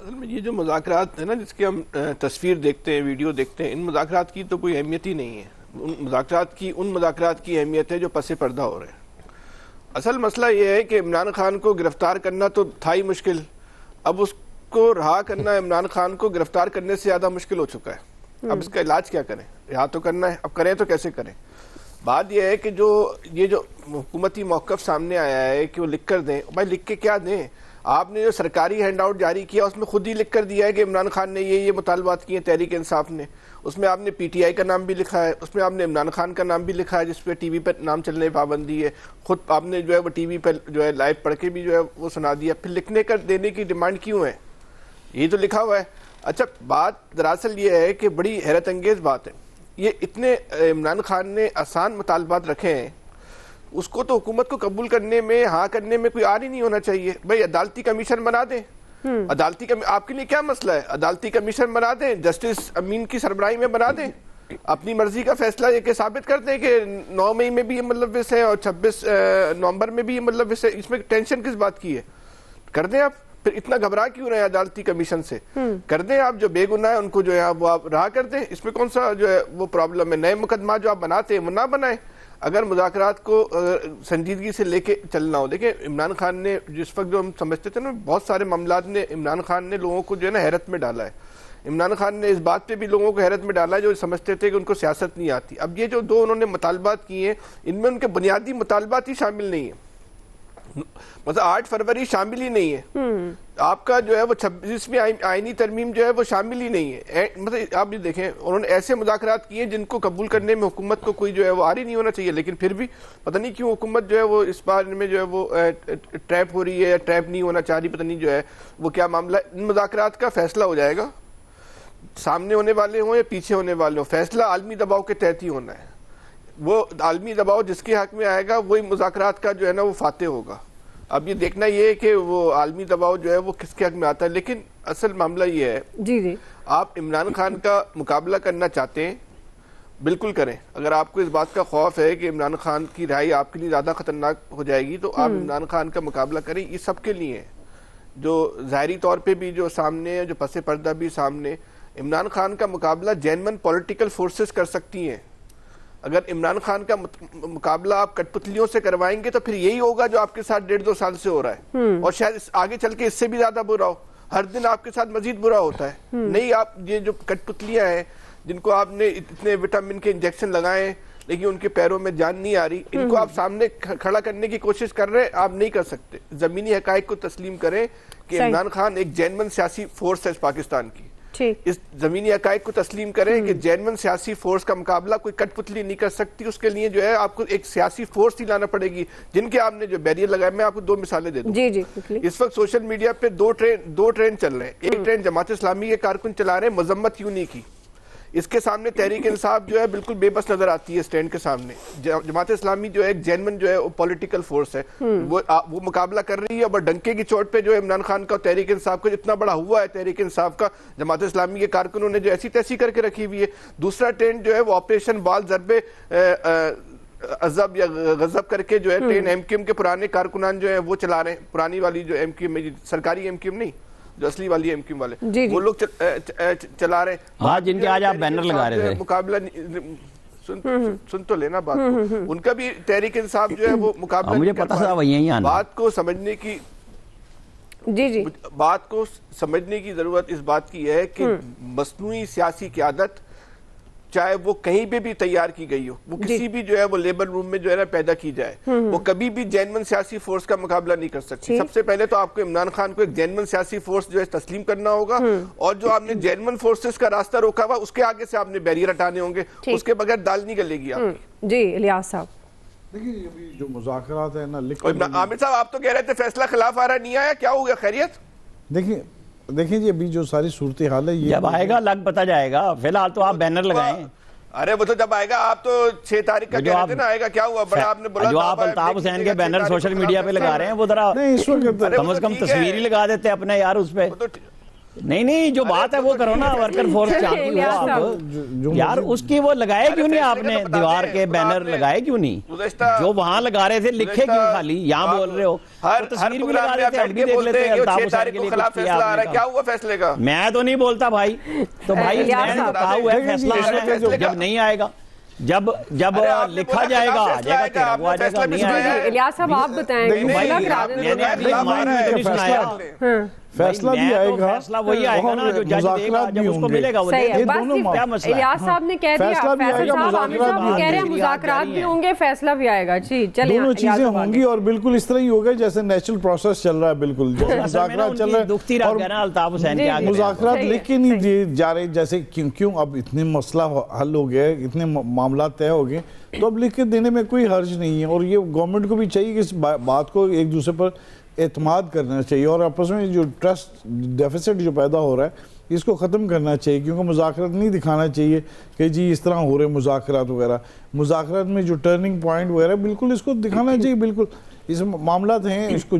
اصل میں یہ جو مذاکرات ہیں نا، جس کی ہم تصویر دیکھتے ہیں، ویڈیو دیکھتے ہیں، ان مذاکرات کی تو کوئی اہمیت ہی نہیں ہے. ان مذاکرات کی اہمیت ہے جو پس پردہ ہو رہے ہیں. اصل مسئلہ یہ ہے کہ عمران خان کو گرفتار کرنا تو تھا ہی مشکل، اب اس کو رہا کرنا عمران خان کو گرفتار کرنے سے زیادہ مشکل ہو چکا ہے. اب اس کا علاج کیا کریں؟ رہا تو کرنا ہے، اب کریں تو کیسے کریں؟ بات یہ ہے کہ یہ جو حکومتی موقف سامنے آیا ہے کہ وہ لکھ کر دیں. بھائی لکھ کے کیا دیں؟ آپ نے جو سرکاری ہینڈ آؤٹ جاری کیا اس میں خود ہی لکھ کر دیا ہے کہ عمران خان نے یہ مطالبات کیے ہیں، تحریک انصاف نے. اس میں آپ نے پی ٹی آئی کا نام بھی لکھا ہے، اس میں آپ نے عمران خان کا نام بھی لکھا ہے، جس پہ ٹی وی پر نام چلنے پابندی ہے. خود آپ نے جو ہے وہ ٹی وی پر جو ہے لائیو پڑھ کے بھی جو ہے وہ سنا دیا. پھر لکھنے کر دینے کی ڈیمانڈ کیوں ہے؟ یہ تو لکھا ہوا ہے. اچھا، بات دراصل یہ ہے کہ بڑی حیرت انگیز بات ہے. یہ اتنے عمران خان نے آسان مطالبات رکھے ہیں، اس کو تو حکومت کو قبول کرنے میں، ہاں کرنے میں کوئی آری نہیں ہونا چاہیے. بھائی عدالتی کمیشن بنا دیں. آپ کے لیے کیا مسئلہ ہے؟ عدالتی کمیشن بنا دیں، جسٹس امین کی سربراہی میں بنا دیں. اپنی مرضی کا فیصلہ یہ کہ ثابت کر دیں کہ 9 مئی میں بھی یہ ملوث ہے اور 26 نومبر میں بھی یہ ملوث ہے. اس میں ٹینشن کس بات کی ہے؟ کر دیں آپ. پھر اتنا گھبرا کیوں رہے ہیں عدالتی کمیشن سے؟ کر دیں آپ. جو بے گناہ ہے ان کو جو ہے وہ آپ رہا کر دیں. اس میں کون سا جو ہے وہ پرابلم ہے؟ نئے مقدمات جو آپ بناتے ہیں وہ نہ بنائیں. اگر مذاکرات کو سنجیدگی سے لے کے چلنا ہو. دیکھیں عمران خان نے جس وقت جو ہم سمجھتے تھے نا، بہت سارے معاملات نے عمران خان نے لوگوں کو جو ہے نا حیرت میں ڈالا ہے. عمران خان نے اس بات پہ بھی لوگوں کو حیرت میں ڈالا ہے جو سمجھتے تھے کہ ان کو سیاست نہیں آتی. اب یہ جو دو انہوں نے مطالبات کیے ہیں، ان میں ان کے بنیادی مطالبات ہی شامل نہیں ہیں. مطلب 8 فروری شامل ہی نہیں ہے. آپ کا جو ہے وہ 26ویں آئینی ترمیم جو ہے وہ شامل ہی نہیں ہے. مطلب آپ یہ دیکھیں، انہوں نے ایسے مذاکرات کیے جن کو قبول کرنے میں حکومت کو کوئی جو ہے وہ آری نہیں ہونا چاہیے. لیکن پھر بھی پتہ نہیں کیوں حکومت جو ہے وہ اس بارے میں جو ہے وہ ٹریپ ہو رہی ہے یا ٹریپ نہیں ہونا چاہ رہی. پتہ نہیں جو ہے وہ کیا معاملہ ہے. ان مذاکرات کا فیصلہ ہو جائے گا، سامنے ہونے والے ہوں یا پیچھے ہونے والے ہوں، فیصلہ عالمی دباؤ کے تحت ہی ہونا ہے. وہ عالمی دباؤ جس کے حق میں آئے گا وہی مذاکرات کا جو ہے نا وہ فاتح ہوگا. اب یہ دیکھنا یہ ہے کہ وہ عالمی دباؤ جو ہے وہ کس کے حق میں آتا ہے. لیکن اصل معاملہ یہ ہے، جی آپ عمران خان کا مقابلہ کرنا چاہتے ہیں، بالکل کریں. اگر آپ کو اس بات کا خوف ہے کہ عمران خان کی رہائی آپ کے لیے زیادہ خطرناک ہو جائے گی تو آپ عمران خان کا مقابلہ کریں. یہ سب کے لیے ہے، جو ظاہری طور پہ بھی جو سامنے ہے، جو پس پردہ بھی سامنے. عمران خان کا مقابلہ جینون پولیٹیکل فورسز کر سکتی ہیں. اگر عمران خان کا مقابلہ آپ کٹ پتلیوں سے کروائیں گے تو پھر یہی ہوگا جو آپ کے ساتھ 1.5-2 سال سے ہو رہا ہے، اور شاید آگے چل کے اس سے بھی زیادہ برا ہو. ہر دن آپ کے ساتھ مزید برا ہوتا ہے. نہیں، آپ یہ جو کٹ پتلیاں ہیں جن کو آپ نے اتنے وٹامن کے انجیکشن لگائے ہیں لیکن ان کے پیروں میں جان نہیں آ رہی، ان کو آپ سامنے کھڑا کرنے کی کوشش کر رہے ہیں، آپ نہیں کر سکتے. زمینی حقائق کو تسلیم کریں کہ عمران خان ایک جینون سیاسی فورس ہے پاکستان کی. اس زمینی حقائق کو تسلیم کریں کہ جینون سیاسی فورس کا مقابلہ کوئی کٹ پتلی نہیں کر سکتی. اس کے لیے جو ہے آپ کو ایک سیاسی فورس ہی لانا پڑے گی جن کے آپ نے جو بیریئر لگائے. میں آپ کو 2 مثالیں دے دوں. اس وقت سوشل میڈیا پہ 2 ٹرین چل رہے ہیں. ایک ٹرین جماعت اسلامی کے کارکن چلا رہے ہیں مذمت یونی کی. اس کے سامنے تحریک انصاف جو ہے بالکل بے بس نظر آتی ہے اسٹینڈ کے سامنے. جماعت اسلامی جو ہے ایک جینون جو ہے پولیٹیکل فورس ہے، وہ مقابلہ کر رہی ہے. اور ڈنکے کی چوٹ پہ جو ہے عمران خان کا تحریک انصاف کا اتنا بڑا ہوا ہے تحریک انصاف کا، جماعت اسلامی کے کارکنوں نے جو ایسی تیسی کر کے رکھی ہوئی ہے. دوسرا ٹرینڈ جو ہے وہ آپریشن بال ضرب عذب یا غضب کر کے جو ہے ٹرین ایم کیو ایم کے پرانے کارکنان جو ہیں وہ چلا رہے ہیں. پرانی والی جو ایم کیو ایم، سرکاری ایم کیو ایم نہیں، جو اصلی والی ایم کیو والے وہ لوگ چلا رہے ہیں. ہاں، جن کے آج آپ بینر لگا رہے تھے. مقابلہ سن تو لینا بات کو. ان کا بھی تحریک انصاف جو ہے وہ مقابلہ مجھے پتا تھا وہی یہی آنا. بات کو سمجھنے کی بات کو سمجھنے کی ضرورت اس بات کی ہے کہ مصنوعی سیاسی قیادت چاہے وہ کہیں پہ بھی تیار کی گئی ہو، وہ کسی بھی جو ہے وہ لیبر روم میں جو ہے نا پیدا کی جائے، وہ کبھی بھی جینون سیاسی فورس کا مقابلہ نہیں کر سکتی. سب سے پہلے تو آپ کو عمران خان کو ایک جینون سیاسی فورس جو ہے تسلیم کرنا ہوگا، اور جو آپ نے جینون فورسز کا راستہ روکا ہوا اس کے آگے سے آپ نے بیریئر ہٹانے ہوں گے. اس کے بغیر دال نہیں گلے گی آپ کی. جی الیاس صاحب، دیکھیں ابھی جو مذاکرات ہیں نا، عامر صاحب آپ تو کہہ رہے تھے فیصلہ خلاف آ رہا نہیں آیا، کیا ہو گیا؟ خیریت؟ دیکھیں جی ابھی جو ساری صورتحال ہے، جب آئے گا لگ پتہ جائے گا. فی الحال تو آپ بینر لگائیں. ارے وہ تو جب آئے گا، آپ تو 6 تاریخ کا کہہ رہے تھے نا آئے گا. کیا ہوا؟ بڑا آپ نے بولا جو آپ الطاف حسین کے بینر سوشل میڈیا پہ لگا رہے ہیں وہ ذرا کم از کم تصویر ہی لگا دیتے اپنے یار اس پہ. نہیں جو بات ہے وہ کرو نا, ورکر فورس چاہتی ہو آپ یار, اس کی وہ لگائے کیوں نہیں آپ نے دیوار کے بینر لگائے کیوں نہیں؟ جو وہاں لگا رہے تھے لکھے کیوں خالی, یہاں بول رہے ہو تصویر بھی لگا رہے تھے, ہم بھی دیکھ لیتے ہیں الطاف حسین کے لیے. کیا ہوا فیصلے کا؟ میں تو نہیں بولتا بھائی, تو بھائی میں نے کہا ہوا ہے فیصلہ آنا ہے, جب نہیں آئے گا, جب لکھا جائے گا آ جائے گا, تیرا وہ آ جائے گا, نہیں آئے گا. الیاس صاحب آپ بتائیں گے, میں نے ابھی مائن میں تو نہیں سنایا, فیصلہ بھی آئے گا, فیصلہ وہی آئے گا نا جو جج دے گا, جب اس کو ملے گا وہ دے گا. کیا مسئلہ ہے؟ الیاس صاحب نے کہہ دیا, فیصل صاحب عامر صاحب کہہ رہے ہیں مذاکرات بھی ہوں گے, فیصلہ بھی آئے گا. جی چلیں, دونوں چیزیں ہوں گی, اور بالکل اس طرح ہی ہوگا جیسے نیچرل پروسیس چل رہا ہے. بالکل مذاکرات چل رہے ہیں, اور مذاکرات لکھ کے نہیں دیے جا رہے, جیسے کیوں اب اتنے مسئلہ حل ہو گیا, اتنے معاملات طے ہو گئے, تو اب لکھ کے دینے میں کوئی حرج نہیں ہے. اور یہ گورنمنٹ کو بھی چاہیے کہ اس بات کو ایک دوسرے پر اعتماد کرنا چاہیے, اور آپس میں جو ٹرسٹ ڈیفیسٹ جو پیدا ہو رہا ہے اس کو ختم کرنا چاہیے, کیونکہ مذاکرات نہیں دکھانا چاہیے کہ جی اس طرح ہو رہے مذاکرات وغیرہ. مذاکرات میں جو ٹرننگ پوائنٹ وغیرہ بالکل اس کو دکھانا چاہیے. بالکل اس معاملات ہیں, اس کو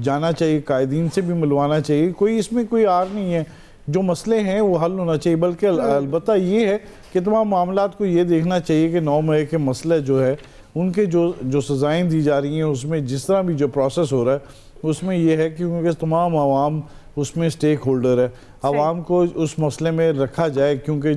جانا چاہیے, قائدین سے بھی ملوانا چاہیے, کوئی اس میں کوئی آر نہیں ہے. جو مسئلے ہیں وہ حل ہونا چاہیے, بلکہ البتہ یہ ہے کہ تمام معاملات کو یہ دیکھنا چاہیے کہ 9 مئی کے مسئلے جو ہے ان کے جو سزائیں دی جا رہی ہیں, اس میں جس طرح بھی جو پروسیس ہو رہا ہے اس میں یہ ہے کیونکہ تمام عوام اس میں سٹیک ہولڈر ہے. عوام کو اس مسئلے میں رکھا جائے, کیونکہ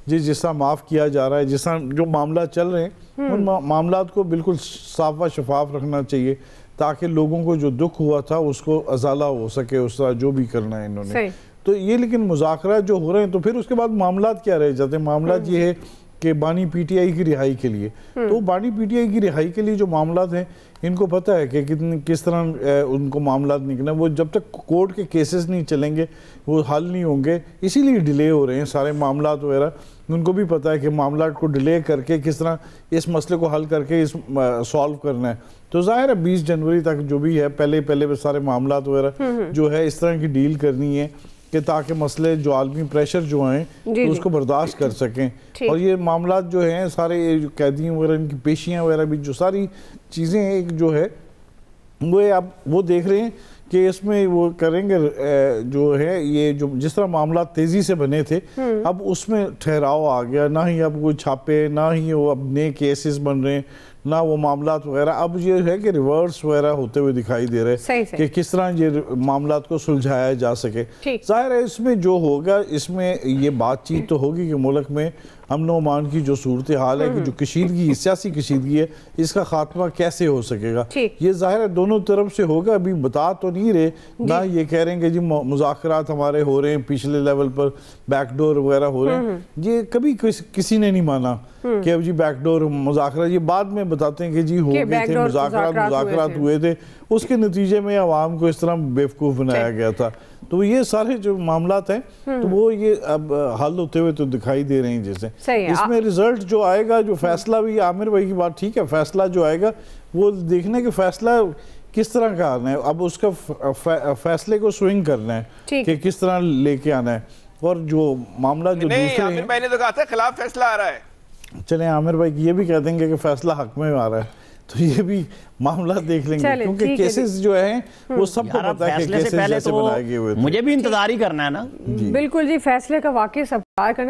جس طرح معاف کیا جا رہا ہے, جس طرح جو معاملات چل رہے ہیں ان معاملات کو بالکل صاف و شفاف رکھنا چاہیے, تاکہ لوگوں کو جو دکھ ہوا تھا اس کو ازالہ ہو سکے, اس طرح جو بھی کرنا ہے انہوں نے. تو یہ لیکن مذاکرات جو ہو رہے ہیں, تو پھر اس کے بعد معاملات کیا رہ جاتے ہیں؟ معاملات یہ ہے کہ بانی پی ٹی آئی کی رہائی کے لیے, تو بانی پی ٹی آئی کی رہائی کے لیے جو معاملات ہیں ان کو پتہ ہے کہ کس طرح ان کو معاملات نکلیں. وہ جب تک کورٹ کے کیسز نہیں چلیں گے وہ حل نہیں ہوں گے, اسی لیے ڈیلے ہو رہے ہیں سارے معاملات وغیرہ. ان کو بھی پتہ ہے کہ معاملات کو ڈیلے کر کے کس طرح اس مسئلے کو حل کر کے سالو کرنا ہے. تو ظاہر ہے 20 جنوری تک جو بھی ہے پہلے سارے معاملات وغیرہ جو ہے اس طرح کی ڈیل کرنی ہے, کہ تاکہ مسئلے جو عالمی پریشر جو ہیں اس کو برداشت کر سکیں. اور یہ معاملات جو ہیں سارے قیدیوں وغیرہ ان کی پیشیاں وغیرہ بھی جو ساری چیزیں ایک جو ہے وہ دیکھ رہے ہیں کہ اس میں وہ کریں گے. جو ہے یہ جو جس طرح معاملات تیزی سے بنے تھے, اب اس میں ٹھہراؤ آ گیا, نہ ہی اب کوئی چھاپے, نہ ہی وہ اب نئے کیسز بن رہے ہیں, نہ وہ معاملات وغیرہ. اب یہ ہے کہ ریورس وغیرہ ہوتے ہوئے دکھائی دے رہے کہ کس طرح یہ معاملات کو سلجھایا جا سکے. ظاہر ہے اس میں جو ہوگا, اس میں یہ بات چیت تو ہوگی کہ ملک میں امن و امان کی جو صورتحال ہے, کہ جو کشیدگی, سیاسی کشیدگی ہے, اس کا خاتمہ کیسے ہو سکے گا. یہ ظاہر ہے دونوں طرف سے ہوگا. ابھی بتا تو نہیں رہے, نہ یہ کہہ رہے ہیں کہ جی مذاکرات ہمارے ہو رہے ہیں پچھلے لیول پر, بیک ڈور وغیرہ ہو رہے ہیں. یہ کبھی کسی نے نہیں مانا کہ اب جی بیک ڈور مذاکرات, یہ بعد میں بتاتے ہیں کہ جی ہو گئے تھے مذاکرات ہوئے تھے, اس کے نتیجے میں عوام کو اس طرح بیوقوف بنایا گیا تھا. تو یہ سارے جو معاملات ہیں تو وہ یہ اب حل ہوتے ہوئے تو دکھائی دے رہے ہیں. جیسے اس میں ریزلٹ جو آئے گا, جو فیصلہ بھی عامر بھائی کی بات ٹھیک ہے, فیصلہ جو آئے گا وہ دیکھنے کہ فیصلہ کس طرح کا آنا ہے. اب اس کا فیصلے کو سوئنگ کرنا ہے کہ کس طرح لے کے آنا ہے. اور جو معاملہ جو دوسرے ہیں, عامر بھائی نے تو کہا تھا خلاف فیصلہ آ رہا ہے. چلیں عامر بھائی یہ بھی کہہ دیں گے کہ فیصلہ حق میں آ رہا ہے, تو یہ بھی معاملہ دیکھ لیں گے, کیونکہ کیسز جو ہیں وہ سب کو پتہ ہے کہ کیسز جیسے بنائے گئے ہوئے تھے. مجھے بھی انتظار ہی کرنا ہے نا. بالکل جی, فیصلے کا واقعی سب کرنا